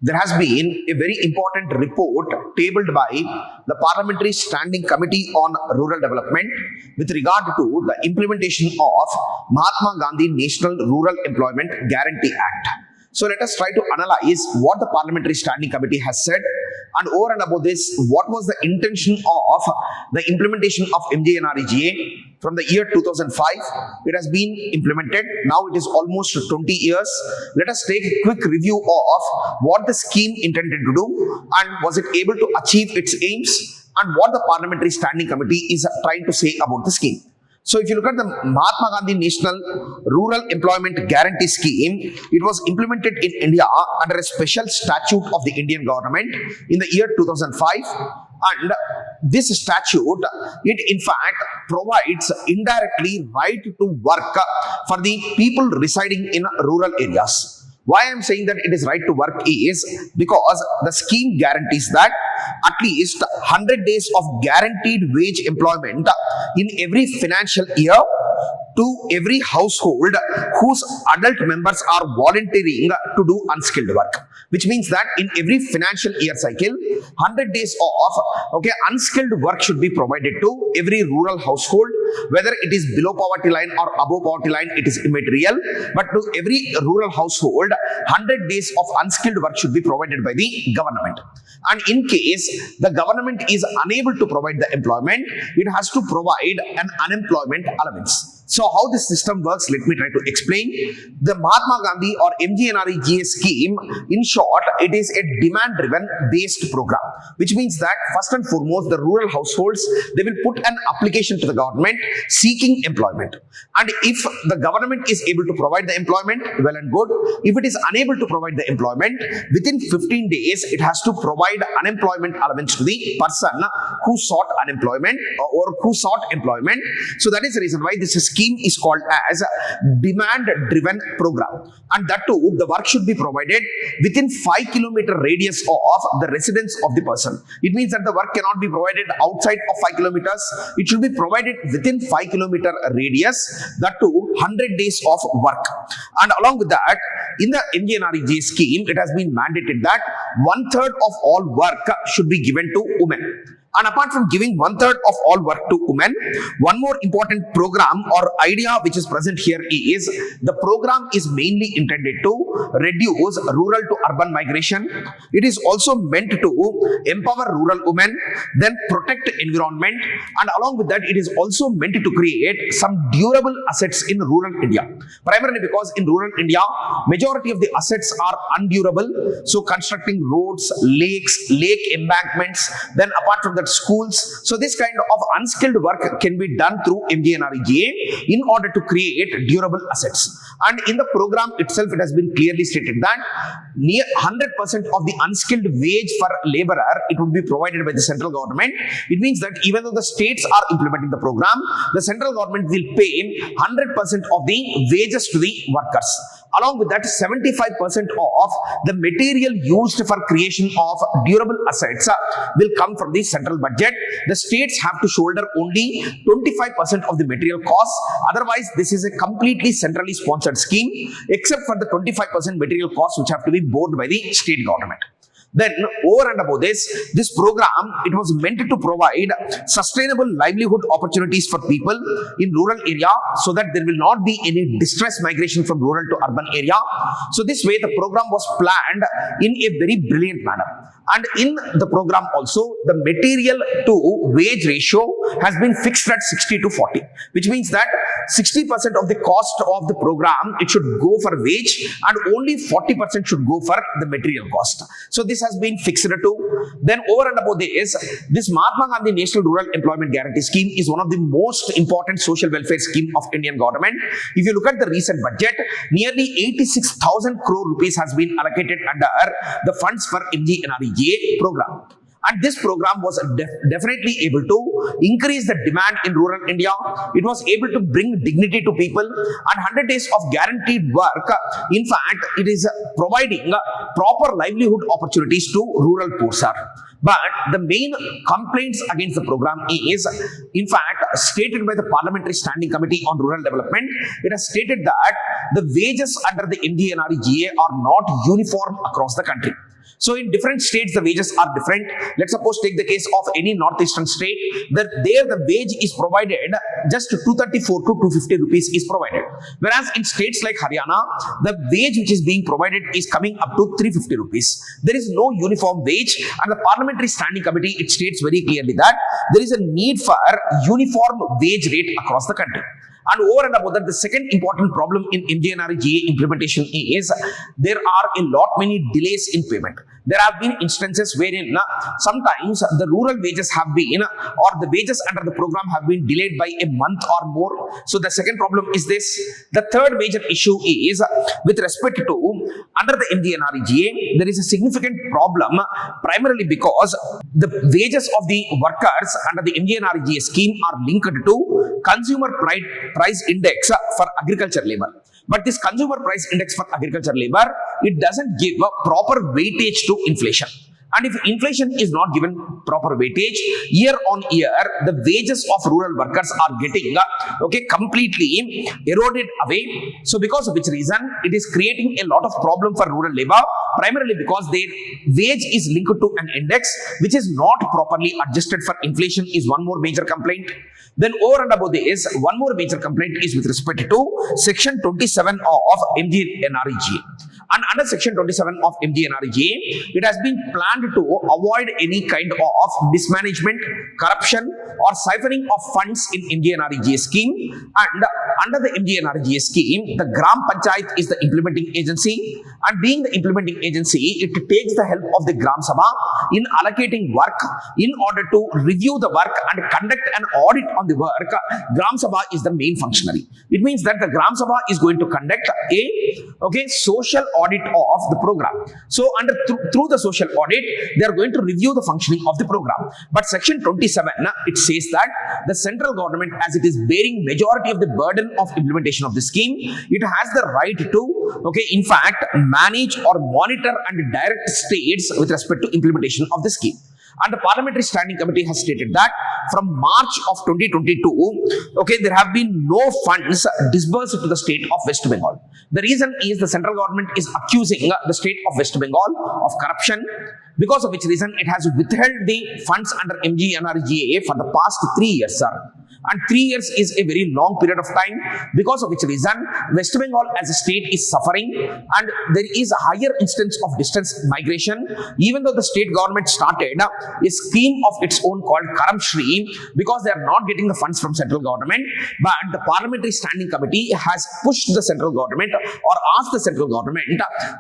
there has been a very important report tabled by the Parliamentary Standing Committee on Rural Development with regard to the implementation of Mahatma Gandhi National Rural Employment Guarantee Act. So let us try to analyze what the Parliamentary Standing Committee has said, and over and above this, what was the intention of the implementation of MGNREGA from the year 2005. It has been implemented. Now it is almost 20 years. Let us take a quick review of what the scheme intended to do and was it able to achieve its aims, and what the Parliamentary Standing Committee is trying to say about the scheme. So if you look at the Mahatma Gandhi National Rural Employment Guarantee Scheme, it was implemented in India under a special statute of the Indian government in the year 2005. And this statute, it in fact provides indirectly right to work for the people residing in rural areas. Why I am saying that it is right to work is because the scheme guarantees that at least 100 days of guaranteed wage employment in every financial year to every household whose adult members are volunteering to do unskilled work. Which means that in every financial year cycle, 100 days of unskilled work should be provided to every rural household. Whether it is below poverty line or above poverty line, it is immaterial. But to every rural household, 100 days of unskilled work should be provided by the government. And in case the government is unable to provide the employment, it has to provide an unemployment allowance. So how this system works, let me try to explain. The Mahatma Gandhi or MGNREGA scheme, in short, it is a demand-driven based program, which means that first and foremost, the rural households, they will put an application to the government seeking employment. And if the government is able to provide the employment, well and good. If it is unable to provide the employment, within 15 days, it has to provide unemployment allowance to the person who sought unemployment or who sought employment. So that is the reason why this scheme is called as a demand-driven program. And that too, the work should be provided within 5-kilometer radius of the residence of the person. It means that the work cannot be provided outside of 5 kilometers. It should be provided within 5-kilometer radius, that too 100 days of work. And along with that, in the MGNREGA scheme, it has been mandated that 1/3 of all work should be given to women. And apart from giving 1/3 of all work to women, one more important program or idea which is present here is the program is mainly intended to reduce rural to urban migration. It is also meant to empower rural women, then protect environment, and along with that, it is also meant to create some durable assets in rural India. Primarily because in rural India, majority of the assets are undurable. So constructing roads, lakes, lake embankments, then apart from that, schools. So this kind of unskilled work can be done through MGNREGA in order to create durable assets. And in the program itself, it has been clearly stated that near 100% of the unskilled wage for laborer, it would be provided by the central government. It means that even though the states are implementing the program, the central government will pay 100% of the wages to the workers. Along with that, 75% of the material used for creation of durable assets will come from the central budget. The states have to shoulder only 25% of the material costs. Otherwise, this is a completely centrally sponsored scheme, except for the 25% material costs which have to be borne by the state government. Then, over and above this program, it was meant to provide sustainable livelihood opportunities for people in rural area so that there will not be any distress migration from rural to urban area. So this way, the program was planned in a very brilliant manner. And in the program also, the material to wage ratio has been fixed at 60:40, which means that 60% of the cost of the program, it should go for wage and only 40% should go for the material cost. So this has been fixed to. Then over and above this Mahatma Gandhi National Rural Employment Guarantee Scheme is one of the most important social welfare scheme of Indian government. If you look at the recent budget, nearly 86,000 crore rupees has been allocated under the funds for MGNREGA program. And this program was definitely able to increase the demand in rural India. It was able to bring dignity to people, and 100 days of guaranteed work, in fact, it is providing proper livelihood opportunities to rural poor. But the main complaints against the program is, in fact, stated by the Parliamentary Standing Committee on Rural Development. It has stated that the wages under the MGNREGA are not uniform across the country. So in different states, the wages are different. Let's suppose take the case of any northeastern state, that there the wage is provided just 234 to 250 rupees is provided. Whereas in states like Haryana, the wage which is being provided is coming up to 350 rupees. There is no uniform wage, and the Parliamentary Standing Committee, it states very clearly that there is a need for uniform wage rate across the country. And over and above that, the second important problem in MGNREGA implementation is there are a lot many delays in payment. There have been instances wherein sometimes the rural wages have been, or the wages under the program have been delayed by a month or more. So the second problem is this. The third major issue is with respect to under the MGNREGA, there is a significant problem primarily because the wages of the workers under the MGNREGA scheme are linked to consumer price index for agriculture labor. But this consumer price index for agriculture labor, it doesn't give a proper weightage to inflation. And if inflation is not given proper weightage, year on year, the wages of rural workers are getting completely eroded away. So because of which reason, it is creating a lot of problem for rural labor, primarily because their wage is linked to an index which is not properly adjusted for inflation is one more major complaint. Then over and above this, one more major complaint is with respect to Section 27 of MGNREGA. And under Section 27 of MGNREGA, it has been planned to avoid any kind of mismanagement, corruption, or siphoning of funds in MGNREGA scheme. And under the MGNREGA scheme, the Gram Panchayat is the implementing agency. And being the implementing agency, it takes the help of the Gram Sabha in allocating work in order to review the work and conduct an audit on the work. Gram Sabha is the main functionary. It means that the Gram Sabha is going to conduct a social audit of the program. So through the social audit, they are going to review the functioning of the program. But Section 27, it says that the central government, as it is bearing majority of the burden of implementation of the scheme, it has the right to, in fact, manage or monitor and direct states with respect to implementation of the scheme. And the Parliamentary Standing Committee has stated that from March of 2022, there have been no funds disbursed to the state of West Bengal. The reason is the central government is accusing the state of West Bengal of corruption, because of which reason it has withheld the funds under MGNREGA for the past 3 years, sir. And 3 years is a very long period of time, because of which reason West Bengal as a state is suffering, and there is a higher instance of distance migration, even though the state government started a scheme of its own called Karam Shri, because they are not getting the funds from central government. But the Parliamentary Standing Committee has pushed the central government or asked the central government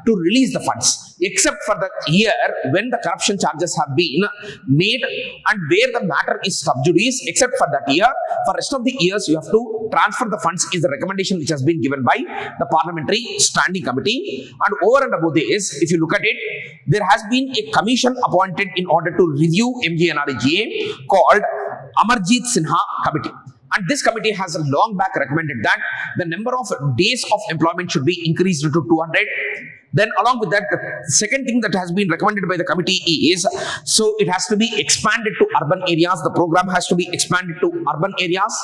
to release the funds, except for the year when the corruption charges have been made and where the matter is sub judice. Except for that year, for rest of the years you have to transfer the funds is the recommendation which has been given by the Parliamentary Standing Committee. And over and above this, if you look at it, there has been a commission appointed in order to review MGNREGA called Amarjit Sinha Committee. And this committee has long back recommended that the number of days of employment should be increased to 200. Then along with that, the second thing that has been recommended by the committee is, so it has to be expanded to urban areas. The program has to be expanded to urban areas,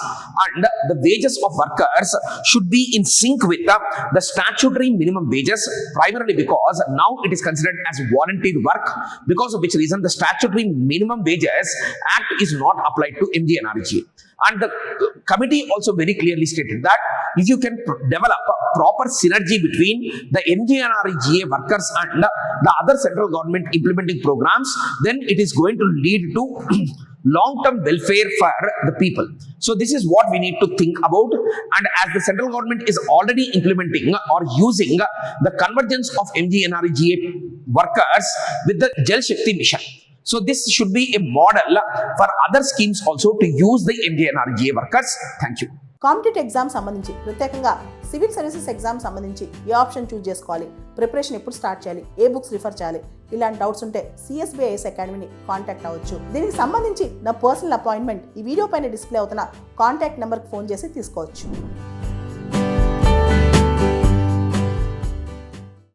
and the wages of workers should be in sync with the statutory minimum wages, primarily because now it is considered as volunteer work, because of which reason the statutory minimum wages act is not applied to MGNREGA. And the committee also very clearly stated that if you can develop a proper synergy between the MGNREGA workers and the other central government implementing programs, then it is going to lead to long-term welfare for the people. So this is what we need to think about. And as the central government is already implementing or using the convergence of MGNREGA workers with the Jal Shakti mission, so this should be a model for other schemes also to use the MGNREGA workers. Thank you. Competitive exam సంబంధించి ప్రత్యేకంగా civil services exam సంబంధించి ఏ option choose చేసుకోవాలి, preparation ఎప్పుడు start చేయాలి, ఏ books refer చేయాలి, ఇలాంటి doubts ఉంటే CSBIS అకాడమీని contact అవ్వచ్చు. దీనికి సంబంధించి నా పర్సనల్ అపాయింట్మెంట్ ఈ వీడియో పైన డిస్ప్లే అవుతున్న కాంటాక్ట్ నెంబర్కి ఫోన్ చేసి తీసుకోవచ్చు.